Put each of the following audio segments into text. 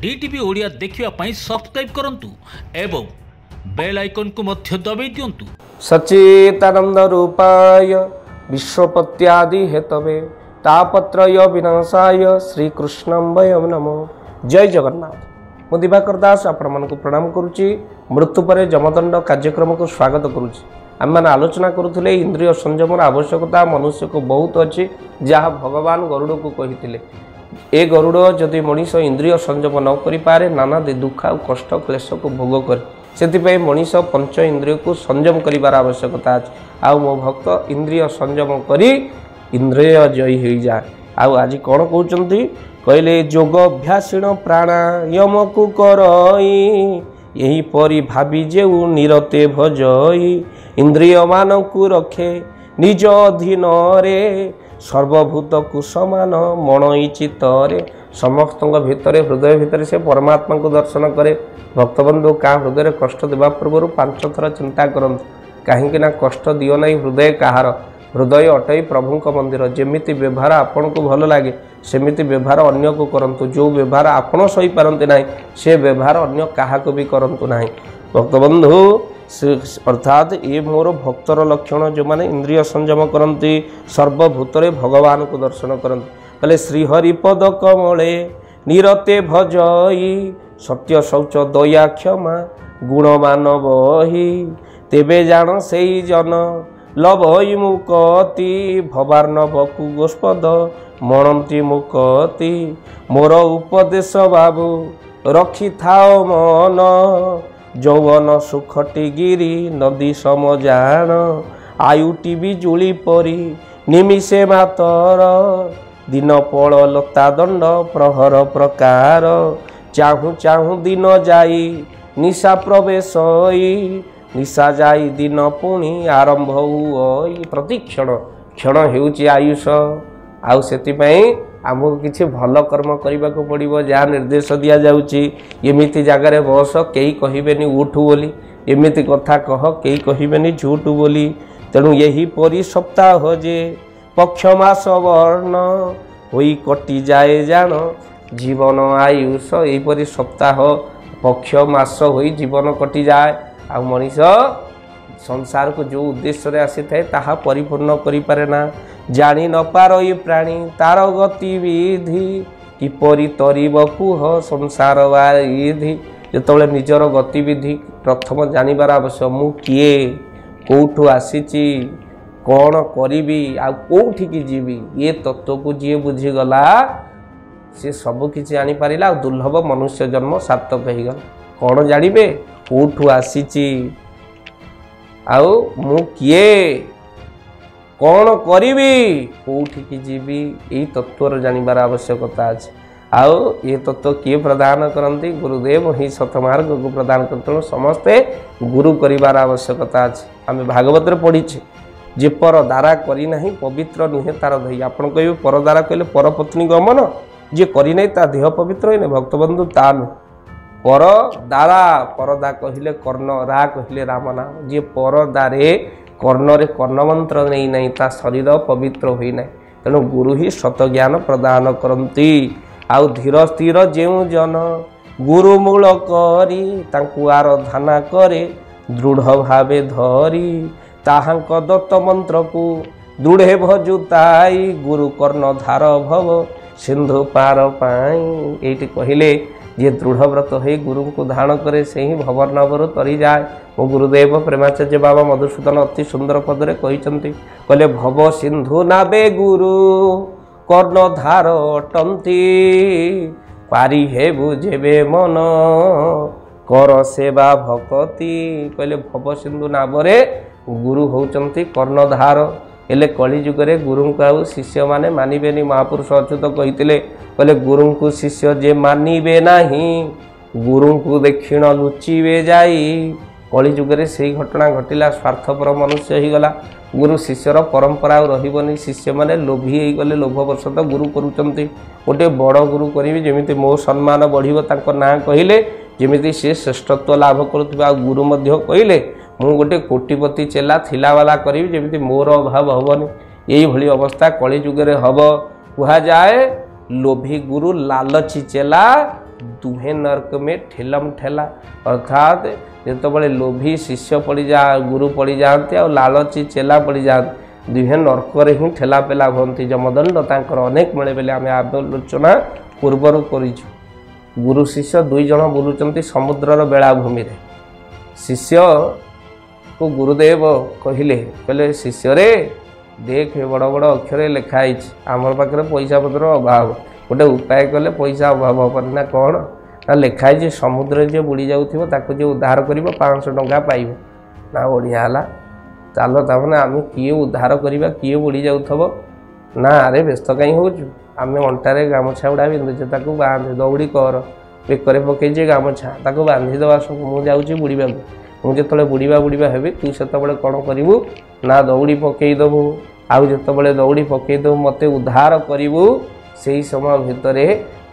DTV Odia देखिवा पाई subscribe करंतु एवं bell icon को मध्य दबाई दियंतु। सच्चिदानंद रूपाय विश्वपत्यादि हेतवे तापत्रय विनाशाय श्रीकृष्णं वयं नमो। जय जगन्नाथ। मु दिवाकर दास आपण को प्रणाम करुच्ची। मृत्यु पर जमदंड कार्यक्रम को स्वागत करुच्ची। आम मैंने आलोचना करुले इंद्रिय संयमर आवश्यकता मनुष्य को बहुत अच्छी, जहाँ भगवान गरुड़ को कही ए गरुड़ जदि मनीष इंद्रिय संयम न करें नाना दुख और कष्ट क्लेश को भोग करे से मनीष पंच इंद्रिय को संयम करार आवश्यकता अच्छे। आउ मो भक्त इंद्रिय संयम करी इंद्रिय जयी हो जाए। आउ आज कौन कहते कहले जोग अभ्यासीण प्राणायाम को करई यही परी भावी जेउ निरते भजई इंद्रिय मान को रखे निज अधीन रे सर्वभूत को समान मनई चित्तरे। समस्त भितर हृदय भितर से परमात्मा को दर्शन करे। भक्तबंधु क्या हृदय कष्ट देवा पूर्व 5 थर चिंता करंतु, कहीं कष्ट दियो नहीं हृदय कहार। हृदय अटई प्रभु मंदिर। जेमिति व्यवहार आपन को भल लगे सेमिति व्यवहार अन्य को करंतु। जो व्यवहार आपन सही पारंती नहीं से व्यवहार अन्य काहा को भी करंतु नहीं। भक्तबंधु अर्थात ये मोर भक्तर लक्षण जो माने इंद्रिय संयम करती सर्वभूतरे भगवान को दर्शन करती। कहले श्रीहरिपद कमले निरते भजई सत्य शौच दया क्षमा गुणमान बही तेबे जान से जन लभई मुकति भवार्णव कुगोस्पद मणंती मुकति मोर उपदेश बाबू रखी थाओ मन जौवन सुखटी गिरी नदी समजाण आयुटी बिजुली परी निमिषे मातर दिन पल लता दंड प्रहर प्रकार चाहू चाहू दिन जाई निशा प्रवेशई निशा जाई दिन पुणी आरंभ हुई। प्रति क्षण क्षण हेउची आयुष। आउ सेतिपई आमको किसी भल कर्म करने को पड़ो जहाँ निर्देश दि जाऊँगी। एमती जगार बस कई कहबेनि उठू बोली एमती कथा कह कई कहबेनि झूठू बोली। तेणु यही परी सप्ताह जे पक्ष मास वर्ण होई कटि जाए जान जीवन आयुष। यहीपरी सप्ताह पक्ष मास होई जीवन कटि जाए। आ मनीष संसार को जो उद्देश्य आसी थाए ताहा परिपूर्ण करि पारे ना। जानी न पारई प्राणी तार गतिविधि किपरि तरीब कुह संसार वारिधि। जो निजर गतिविधि प्रथम जानिबार आवश्यक। मु किए कौठू आसीची कौन करी आ कौठिकी जीवी ये तत्व को जी बुझीगला से सबकि जानीपारा। दुर्लभ मनुष्य जन्म सार्थक हो गला। कौन जानिबे कौठू आसीची आउ मु किए कौन करी कौठिकी जीवी यही तत्वर जानिबार आवश्यकता अच्छे। आउ ये तत्व किए प्रदान करती गुरुदेव ही सतमार्ग को प्रदान करते समस्ते गुरु करिवार आवश्यकता अच्छे। आम भागवत पढ़ीचे जे पर द्वारा करी नहीं पवित्र नुहे तार दही। आपन कहे पर द्वारा कहले पर पत्नी गमन जे करी नहीं ता देह पवित्र ही नहीं। भक्तबंधु ता नुहे पर द्वारा परदा कहले कर्ण रा कहले राम नाम। जे पर द्वारे कर्णरे कर्ण मंत्र नहीं नहीं ता शरीर पवित्र हुई नहीं। तेणु गुरु ही सत ज्ञान प्रदान करती। आउ धीर स्थिर जेउ जन गुरु मूल करी तांकु आराधना करे दृढ़ भावे धरी ताहांक दत्त मंत्र को दृढ़े भजुताई गुरु कर्ण धार भव सिंधु पार पाई। ये कहले जे दृढ़ व्रत हो गुरु को धारण करे से ही भवरनवर तरी जाए। मो गुरुदेव प्रेमाचार्य बाबा मधुसूदन अति सुंदर पदरे कहते कहले भव सिंधु नाबे गुरु कर्ण धार अटंती पारी हे बुझेबे मन कर सेवा भक्ति। कहले भव सिंधु नाबरे गुरु होचंती कर्णधार। हेले कली जुगरे गुरु को शिष्य माने मानिबेनी। महापुरुष अच्युत कहते कहले गुरु को शिष्य जे मानिबे नाही गुरु को दक्षिण लुचिबे जाई। कली जुगरे से घटना घटिला। स्वार्थपर मनुष्य हो गला। गुरु शिष्यर परंपरा रही। शिष्य माने लोभी हो गले। लोभवशत गुरु करुचंती। गोटे बड़ गुरु करी जमी मो सम्मान बढ़िबो तांको ना कहले जमी सी श्रेष्ठत्व लाभ करुवा। गुरु मध्य कहले मु गोटे कोटिपति चेला थिलावाला करी जमी मोर अभाव हेनी। यही भली अवस्था कली जुगरे हम कह जाए लोभी गुरु लालची चेला दुहे नरक में ठेलम ठेला अर्थात जिते लोभी शिष्य पड़ जा गुरु पड़ जाते और लालची चेला पड़ जाते दुहे नरक ही ठेला पेला हमें जमदंड तांकर अनेक मिले बेले आम आलोचना पूर्वर कर गुरु शिष्य दुई जन बुलूं समुद्रर बेलाभूमि रे शिष्य को गुरुदेव कहले कहले शिष्य रे देख बड़ बड़ अक्षर लिखाई आमर पाखे पैसा पत्र अभाव गोटे उपाय कले पैसा अभाव हेन ना कौन ना लिखाई समुद्र जे बुड़ी जाऊँ ताको जे उद्धार कर 500 टंका पाइब ना बढ़िया है चलो ताने आम किए उद्धार करवा किए बुड़ी जाऊ ना अरे व्यस्त कहीं हो आम अंटारे गामछा गुड़ा बिंधुचे ताको बांध दौड़ी कर बेकर पकईचे गामछा ताको बांधिदेवा सब मुझे बुड़वा मुझे बुड़वा बुड़वा हेबी तू से कौन करू ना दौड़ी पकईदेबू आउ जो दौड़ी पकईदेबू मत उद्धार करू से समय भितर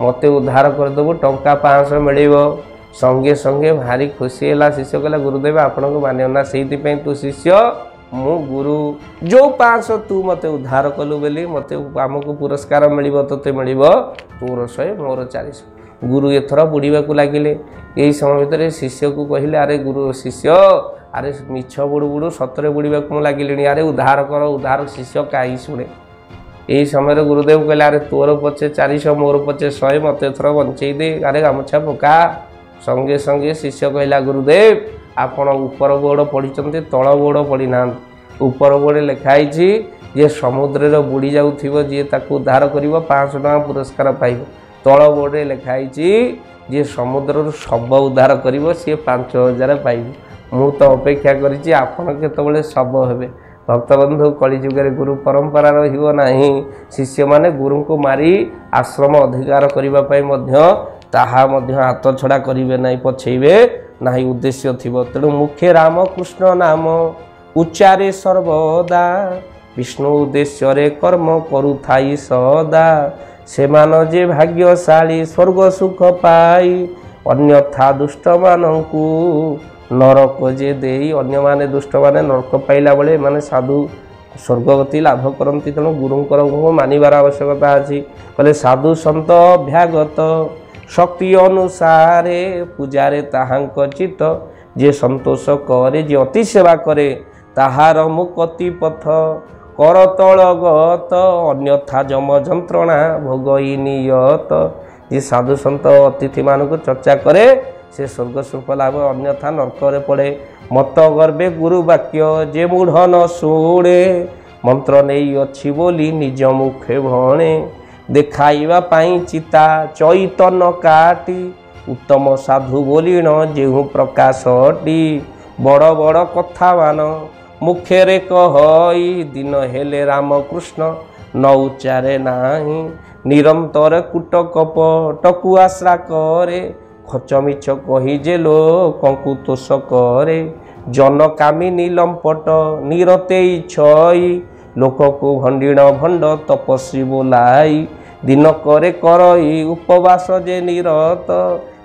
मत उद्धार करदेबू टंका 500 मिल संगे संगे भारी खुशी है शिष्य कहला गुरुदेव आपण को मान्य ना से तू शिष्य मु गुरु जो 500 तू मत उद्धार कलु बोली मत आमको पुरस्कार मिल ते मिल तोर 100 मोर 400 गुरु एथर बुड़वा को लगिले यही समय भितर शिष्य को कहले अरे गुरु शिष्य अरे मिछ बुड़ू बुड़ू सतरे बुड़वा को लगिले अरे उद्धार कर उद्धार शिष्य कहीं शुणे यही समय गुरुदेव कहले अरे तोर पचे 400 मोर पचे 100 मत एथर बंचई दे अरे गामछा पका संगे संगे शिष्य कहला गुरुदेव आपण ऊपर बोर्ड पढ़ी तल बोर्ड पढ़ी ना ऊपर बोर्ड लिखाई जे समुद्र बुड़ी जाऊ जी ताकू उद्धार कर 500 टका पुरस्कार पाइब तल बोर्ड लिखाई जे समुद्र शब उद्धार कर सी 5000 पाइब मु तो अपेक्षा करी आपण केतबेले शब हेबे भक्तबंधु कलिजुगे गुरु परंपरा रहा शिष्य माने गुरु को मारी आश्रम अधिकार करने ताहा हाथ छड़ा करेंगे ना पछेबे ना उद्देश्य थी तेणु मुख्य राम कृष्ण नाम उच्चारे सर्वदा विष्णु उद्देश्य रे कर्म करुथाई सदा से मान जे भाग्यशाली स्वर्ग सुख पाई अन्यथा दुष्ट मानू नरक जे देई अन्य माने दुष्ट माने नरक पाइला बेले माने साधु स्वर्गगति लाभ करती तेणु गुरुंकर मानिबार आवश्यकता अच्छी कहले साधु सन्त अभ्यागत शक्ति अनुसारे पूजारे ताहांक चित्त जे संतोष करे जे अति सेवा करे ताहार मुक्ति पथ कर तलगत अन्यथा जम जंत्रणा भोगई नियत जे साधु सन्त अतिथि मानक चर्चा करे से स्वर्ग सुख लाभ अन्यथा नरक पड़े मत गर्भे गुरु वाक्य जे मूढ़ न शुणे मंत्र नहीं अच्छी बोली निज मुखे भणे देखाइबा पाई चिता चैतन्य काटी उत्तम साधु बोलिण जेहु प्रकाशटी बड़ बड़ कथा मान मुखेरे कहई दिन हेले रामकृष्ण न उच्चारे नाही निरंतर कुटकप टकु आश्रा करे खचमिच कही जे लोकंकु तोष करे जन कामिनी लंपट निरते छई लोक को भंडीण भंड तपस्वी बोलाई दिन करे करई उपवास जे निरत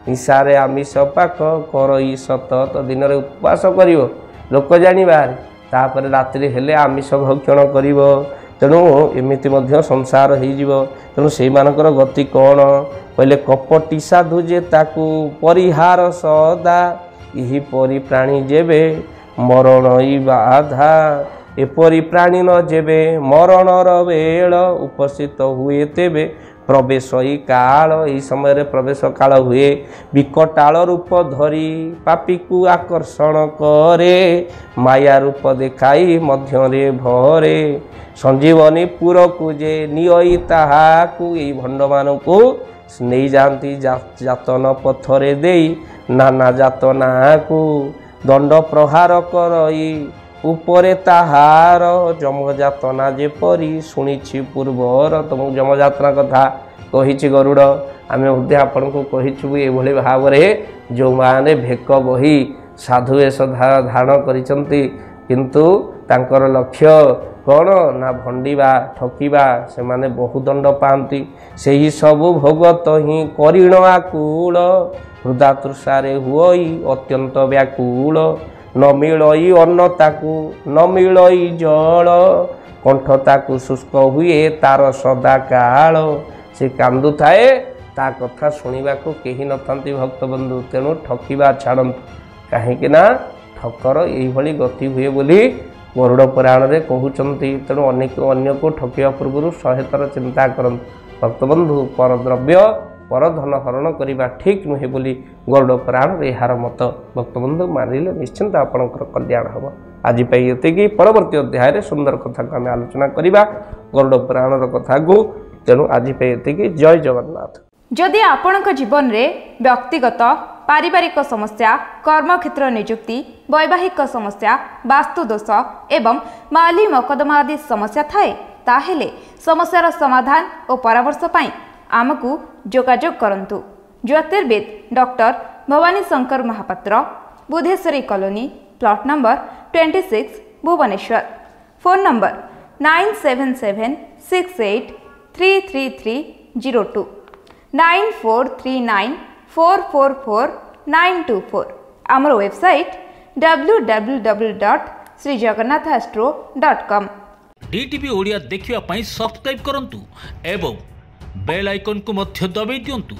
निशारे आमिष पाक करई सतत दिन रे उपवास करिवो लोक जानिबार तापर रात्रि हेले आमिष भक्षण करिवो तेणु एमिति मध्य संसार हो तेणु से मानकर गति कौन कहले कपटी साधु जे ताकू परिहार सदा यही परी प्राणी जेबे मरण बाधा एपरी प्राणी न जेबे मरणर बेल उपस्थित हुए तेबे प्रवेश काल यही समय प्रवेश काल हुए विकटाल रूप धरी पापी को आकर्षण करे माया रूप देखाई मध्य भरे संजीवनी पुर को जे नियई ताहाकू यही भंड मान को नहीं जाती जातन पथरे देई नाना जातना को दंड प्रहार करई उपरे ताहार जमजातना जेपरी शुणी पूर्वर तुमको जमजातना कथा कही गरुड़ आम हृदय आपण को कहीचु ये भाव जो माने भेक बही साधु वेश धारण किंतु तांकर लक्ष्य कौन ना भंडीबा ठकिबा से माने बहु दंड पाती से ही सबु भोगत ही करीण आकूल हृदय तृषारे हुई अत्यंत व्याकुल न मिलई अन्न ताकू न मिलई जल कंठ ताकू शुष्क हुए तार सदा काल से कांदु थाए ତା କଥା ଶୁଣିବାକୁ କେହି ନଥାନ୍ତି ଭକ୍ତବନ୍ଧୁ। ତେଣୁ ଠକିବା ଛାଡ଼ନ୍ତୁ, କାହିଁକିନା ଠକର ଏଇଭଳି ଗତି ହୁଏ ବୋଲି ଗରୁଡ଼ ପୁରାଣରେ କହୁଛନ୍ତି। ତେଣୁ ଅନ୍ୟକୁ ଠକିବା ପୂର୍ବରୁ 100 ଥର ଚିନ୍ତା କରନ୍ତୁ ଭକ୍ତବନ୍ଧୁ। ପରଦ୍ରବ୍ୟ ପରଧନ ହରଣ କରିବା ଠିକ୍ ନୁହେଁ ବୋଲି ଗରୁଡ଼ ପୁରାଣରେ ଏହାର ମତ। ଭକ୍ତବନ୍ଧୁ ମାନିଲେ ନିଶ୍ଚିନ୍ତ ଆପଣଙ୍କର କଲ୍ୟାଣ ହେବ। ଆଜି ପାଇଁ ଏତିକି। ପରବର୍ତ୍ତୀ ଅଧ୍ୟାୟରେ ସୁନ୍ଦର କଥାକୁ ଆମେ ଆଲୋଚନା କରିବା ଗରୁଡ଼ ପୁରାଣର କଥାକୁ। ତେଣୁ ଆଜି ପାଇଁ ଏତିକି। ଜୟ ଜଗନ୍ନାଥ। ଯଦି ଆପଣଙ୍କ ଜୀବନରେ ବ୍ୟକ୍ତିଗତ ପାରିବାରିକ ସମସ୍ୟା, କର୍ମକ୍ଷେତ୍ର ନିଯୁକ୍ତି, ବୈବାହିକ ସମସ୍ୟା, ବାସ୍ତୁଦୋଷ ଏବଂ ମାଲି ମକଦ୍ଦମା ଆଦି ସମସ୍ୟା ଥାଏ, ତାହେଲେ ସମସ୍ୟାର ସମାଧାନ ଓ ପରାମର୍ଶ ପାଇଁ ଆମକୁ ଯୋଗାଯୋଗ କରନ୍ତୁ। ଜ୍ୟୋତିର୍ବିଦ doctor Bhabani Shankar Mahapatra, Budheswari colony, plot number 26, Bhubaneswar. Phone number 9776833302 9439444924। ଆମର ୱେବସାଇଟ୍ www.srijagannathastro.com। DTV ଓଡ଼ିଆ ଦେଖିବା ପାଇଁ ସବସ୍କ୍ରାଇବ୍ କରନ୍ତୁ ଏବଂ ବେଲ୍ ଆଇକନ୍କୁ ମଧ୍ୟ ଦବାଇ ଦିଅନ୍ତୁ।